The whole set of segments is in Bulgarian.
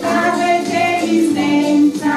Padaj te mi zdjęcia,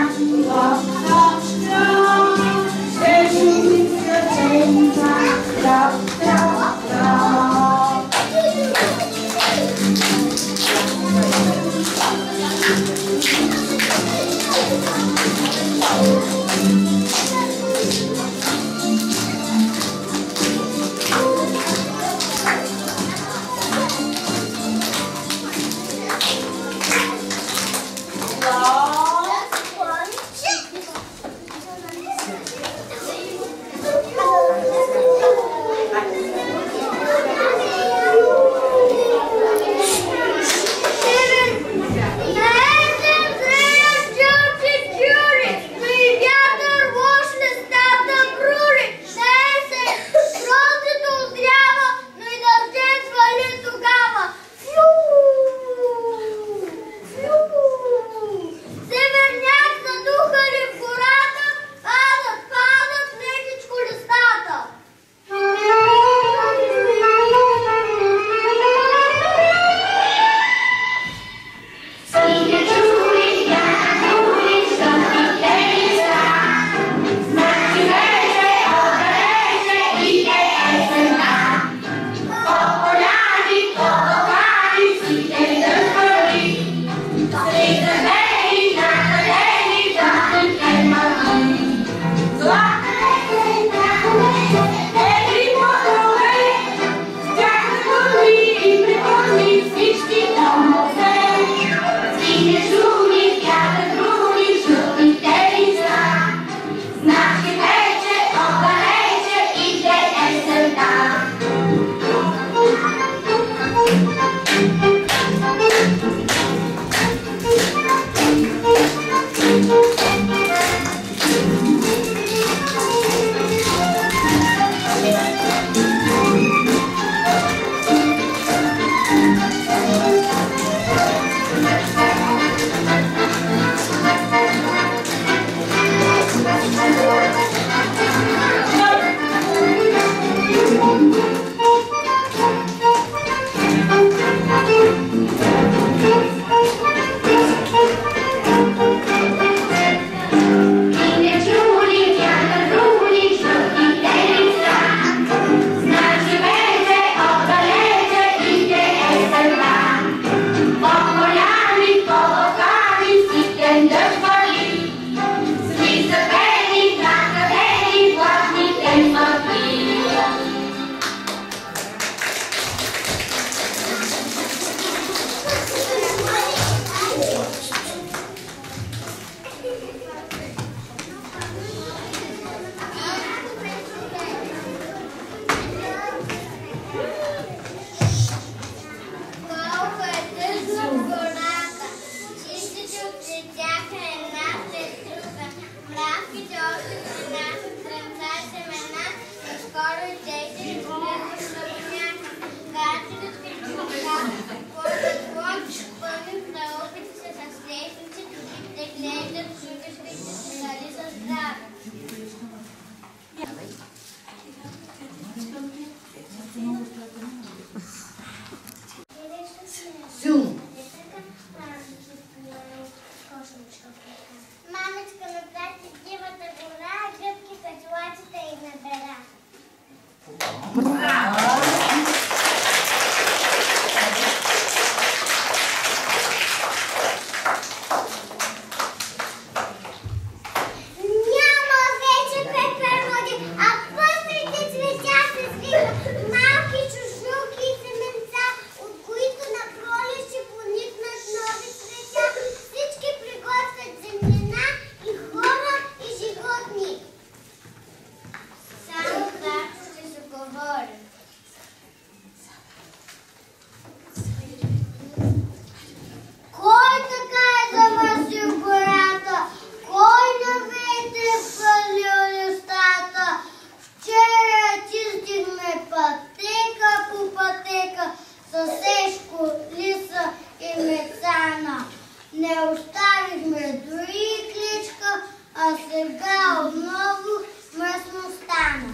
стало много, мръсно стана.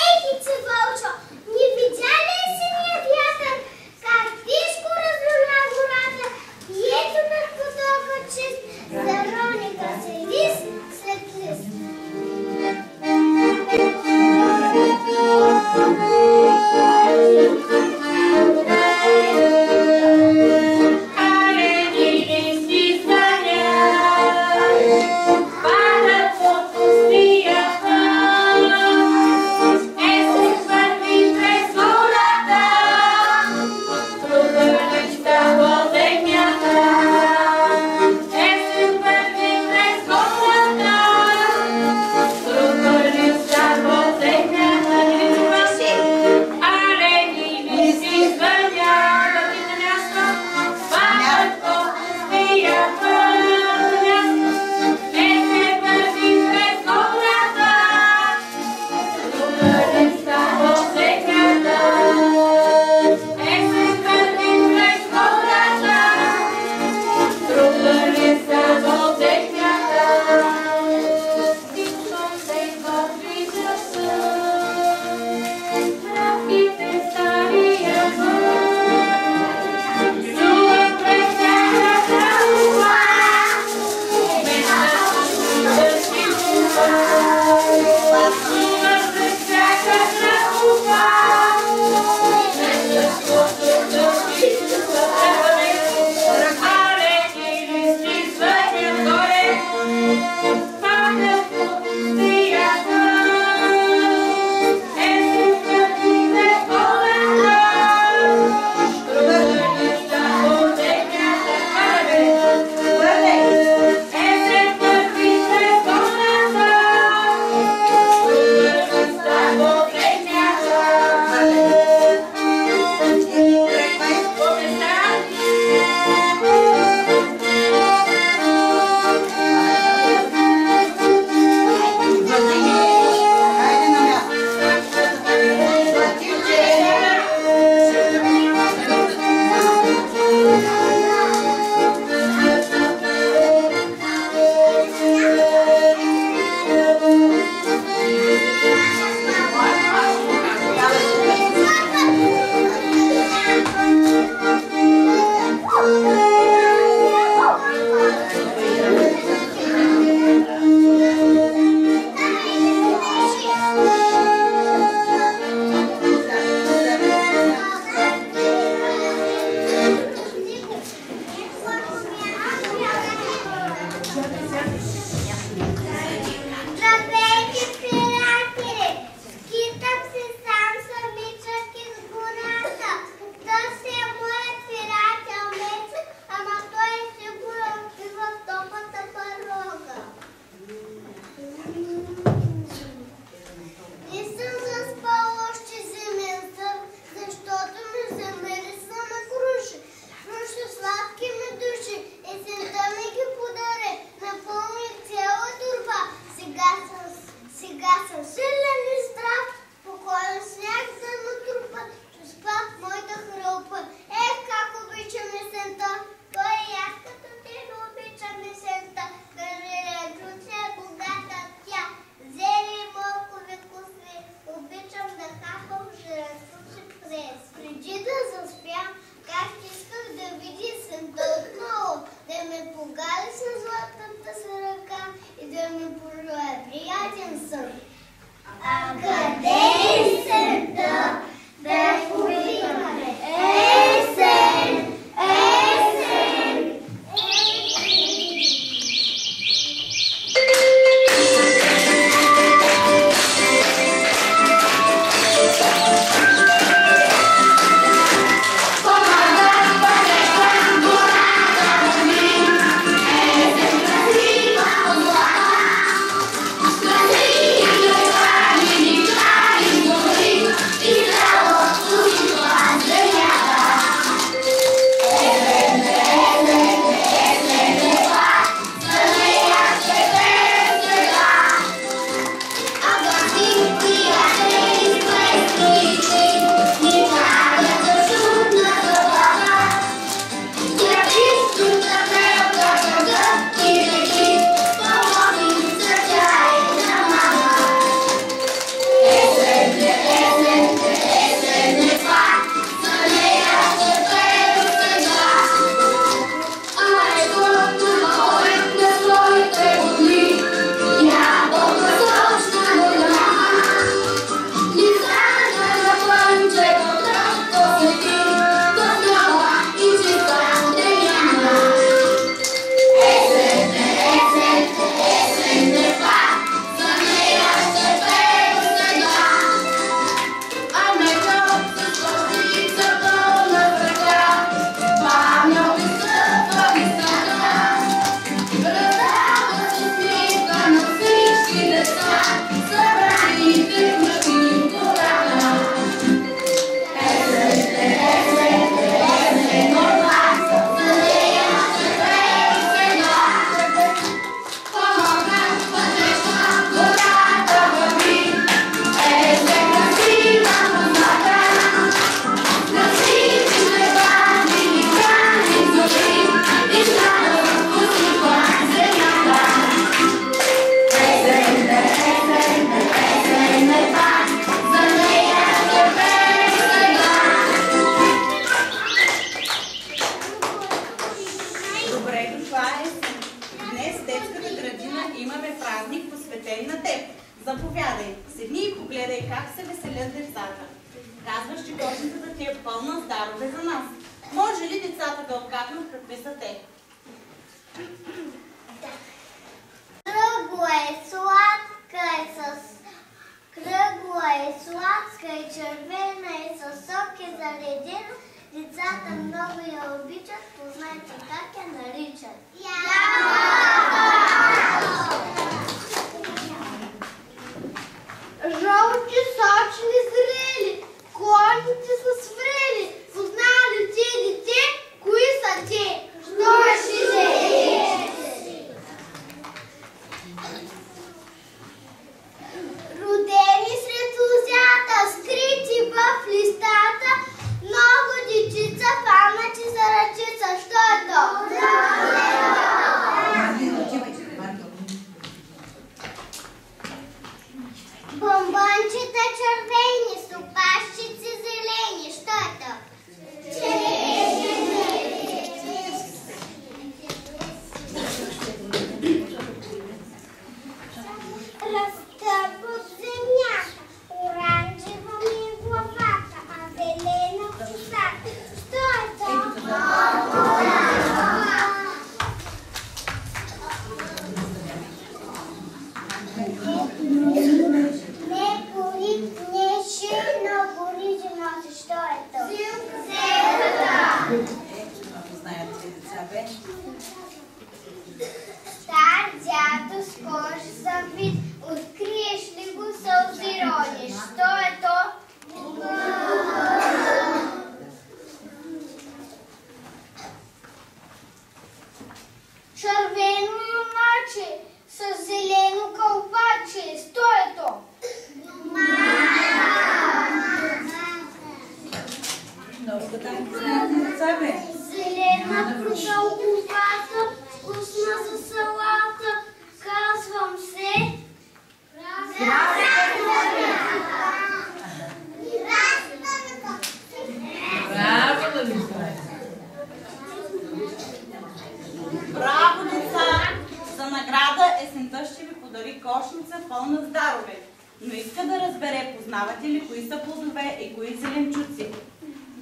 Ей, Кице Вълчо, не видя ли синия вятър, как тишко разруля гората и ето над потока чист, зароника се лист след лист. дошла есен. Днес в детската градина имаме празник, посветен на теб. Заповядай, седни и погледай как се веселят децата. Казваш, че кошницата ти е пълна с дарове за нас. Може ли децата да отгаднат какви са те? Кръгла е, сладка е кръгла е, сладка и червена е, със сок е заредена. Децата много я обичат, познайте как я наричат. Жълти, сочни, зрели, конните са сврели. Познали ти дете, кои са те? Що ще се? Родени сред лузята, скрити в листата, много дечица, памъчи за ръчица. Що е то? Бомбончета червени, супащици зелени. Що е то? Разтъпват земята, оранжева ми е главата, а зелена косата. Що е то? Не гори, не ши, но гори женоси. Що е то? Зелката. Ако знаят тези деца, бе. Стар дядо с кожа завит, откриеш ли го сълзи рониш. Що е то? Червено момаче с зелено кълпаче. Що е то? Много гаданки знаят деца, бе. Зелена продълговата, вкусна за салата. Казвам се... Браво, Лалица! Браво, деца! За награда есента ще ви подари кошница пълна с дарове. Но иска да разбере, познавате ли кои са плодове и кои зеленчуци.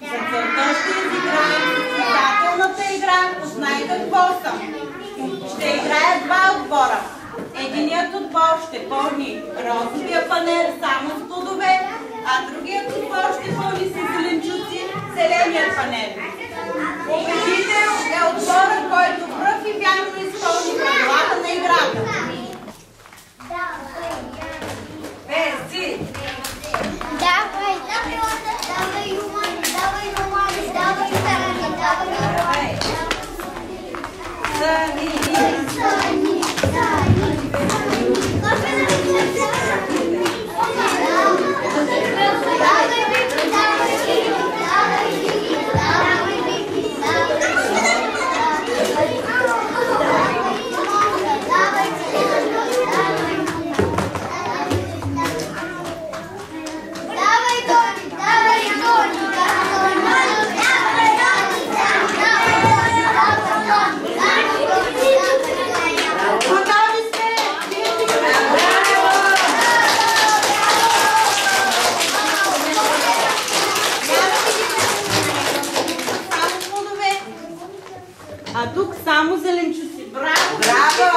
За целта ще изиграем състезателната игра "Познай какво съм". Ще играят два отбора. Единият отбор ще пълни розовия панер само с плодове, а другият отбор ще пълни с зеленчуци зеленият панер. Победител е отбора, който пръв и вярно изпълни правилата на играта. Песци! Давай, давай, Юмани, давай, Юмани, давай, Сани, давай, Сани! Сани, Сани. А тук само зеленчуци. Браво! Браво!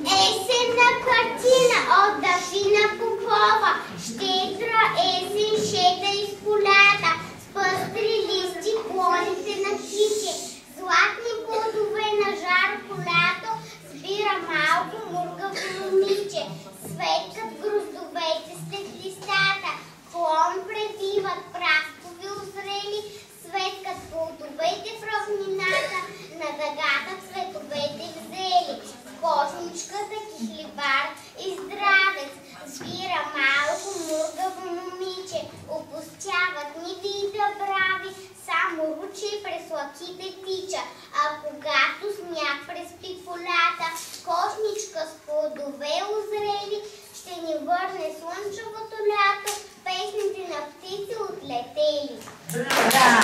Есенна картина от Дафина Попова. Щедра есен шета из полята, с пъстри листи клоните на птиче. Златни плодове на жарко лято, спира малко мургаво момиче. Светкат гроздовете след листата, клон пребиват праскови озрели, светкат плодовете в равнината, на дъгата цветовете взели. Кошничката кихлибар и здравец, свира малко мургаво момиче, опустяват ниви и дъбрави, само ручи през лъките тича, а когато сняг преспи полята, кошничка с плодове озрели, ще ни върне слънчевото лято, песните на птици отлетели. Пазара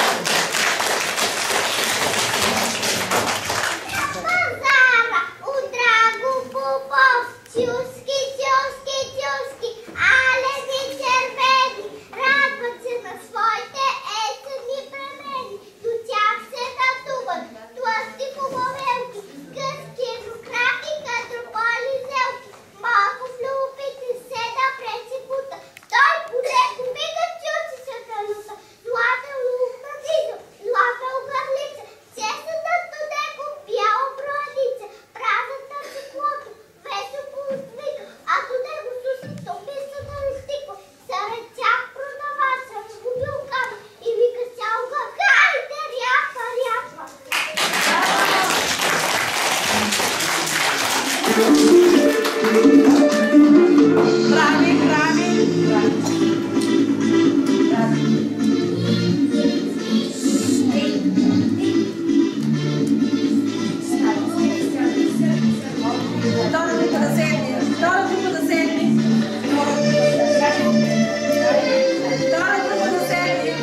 у Драго Попов, тюски, тюски, тюски, але ви червени, радват се на своите есенни премени. До тях се татуват тлъсти хубавелки, гъски еднокраки, кадрополи зелки. Малко в любите се да пресипута, той полеко мига тюси се галута. Злата лупна дизо, злата огърлица, чесъдът до него бяло броеница. Празната чеклото, весо поуствика, а до него сусито писата листиква. Сред тях продавач съм сгубил кама и вика сялга, хайде ряпа, ряпа. Прави, прави. Втора група да седне. Втора група да седне. Втора група да седне.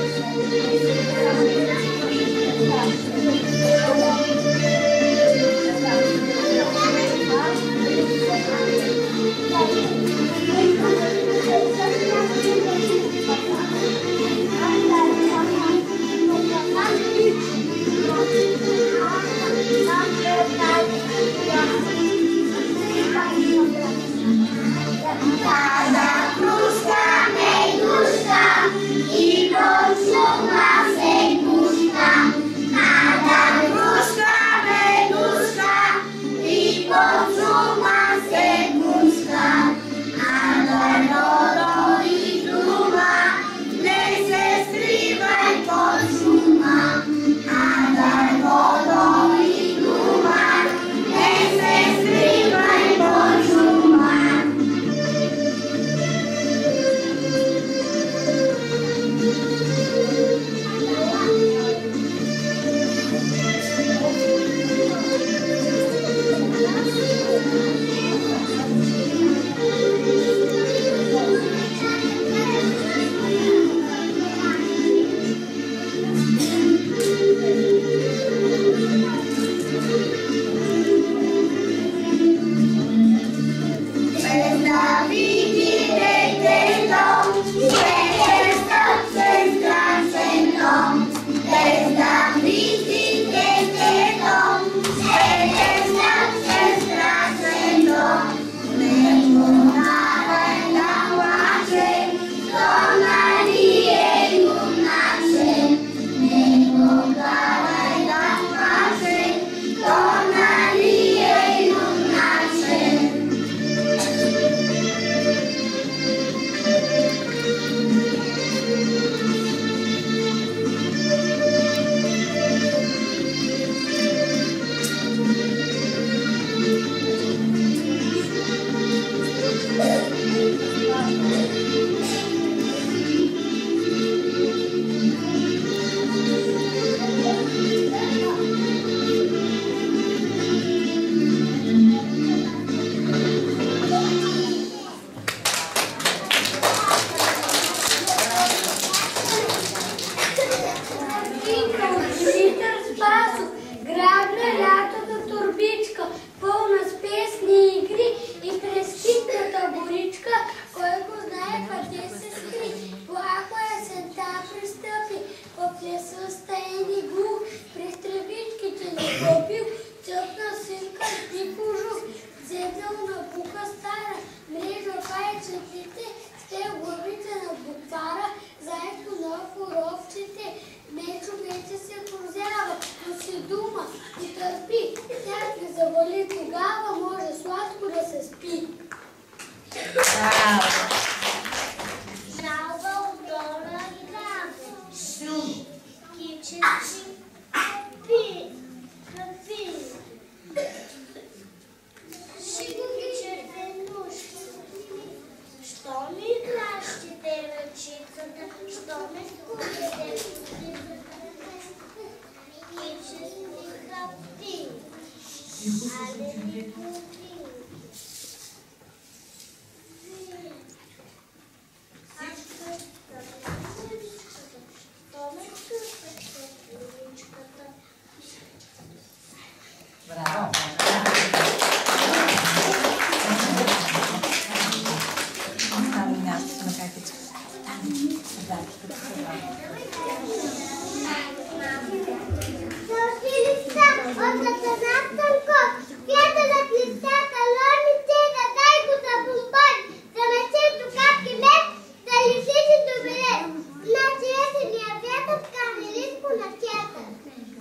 Cada cruzca me gusta y consuma se gusta. Cada cruzca me gusta y consuma se gusta. Adoro y pluma, le se escriba y consuma. Adoro y pluma, le se escriba y consuma.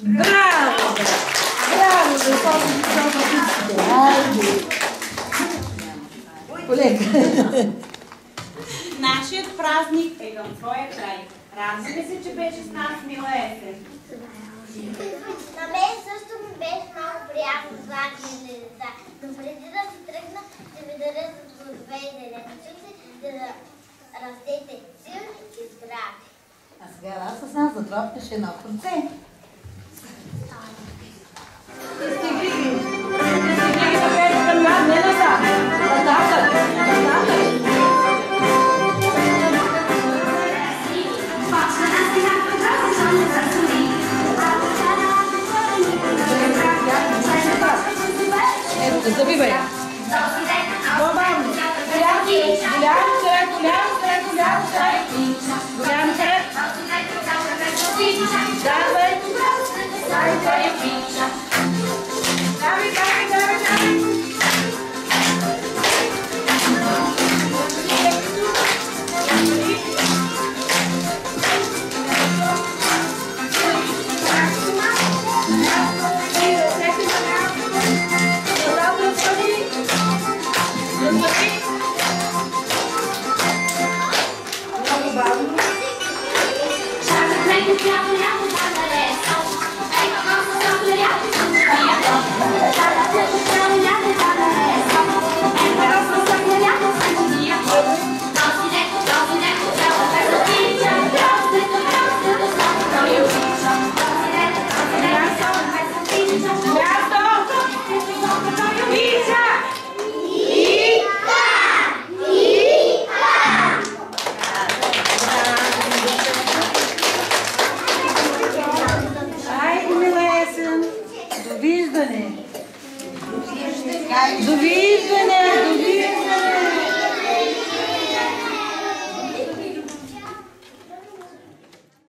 Браво! Браво! Айде! Полека! Нашият празник е към своя край. Радваме се, че беше с нас мила есен. На мен също ми беше много приятно с вашите деца. Но преди да си тръгна, ще ви дадя с плодове и зеленчуци, за да растете силни и здрави. А сега аз с нас затропкаш едно конце. Ето, забивай. По-бавно. Голям кръг. Давай. Довиждане!